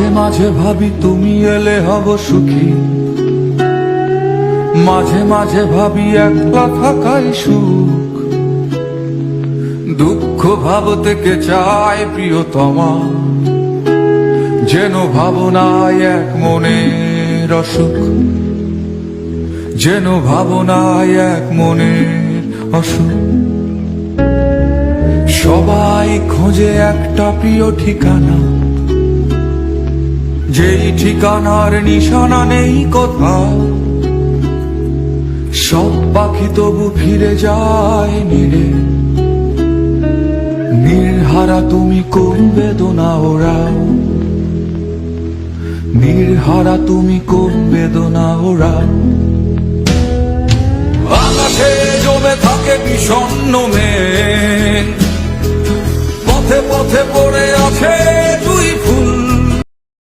মাঝে মাঝে ভাবি তুমি এলে হব সুখী, মাঝে মাঝে ভাবি একলা থাকাই সুখ। দুঃখ ভাব থেকে চায় প্রিয়তমা, যেন ভাবনায় এক মনের অসুখ, যেন ভাবনায় এক মনের অসুখ। সবাই খোঁজে একটা প্রিয় ঠিকানা, যেই ঠিকানার নিশানা নেই কোথাও। সব পাখি তবু ফিরে যায় নিরে, নির্হারা তুমি কোন বেদনা ওরাও, নির্হারা তুমি কোন বেদনা ওরাও। আকাশে জমে থাকে বিষণ্ণ মেঘ, পথে পথে পড়ে আছে দুই ফুল।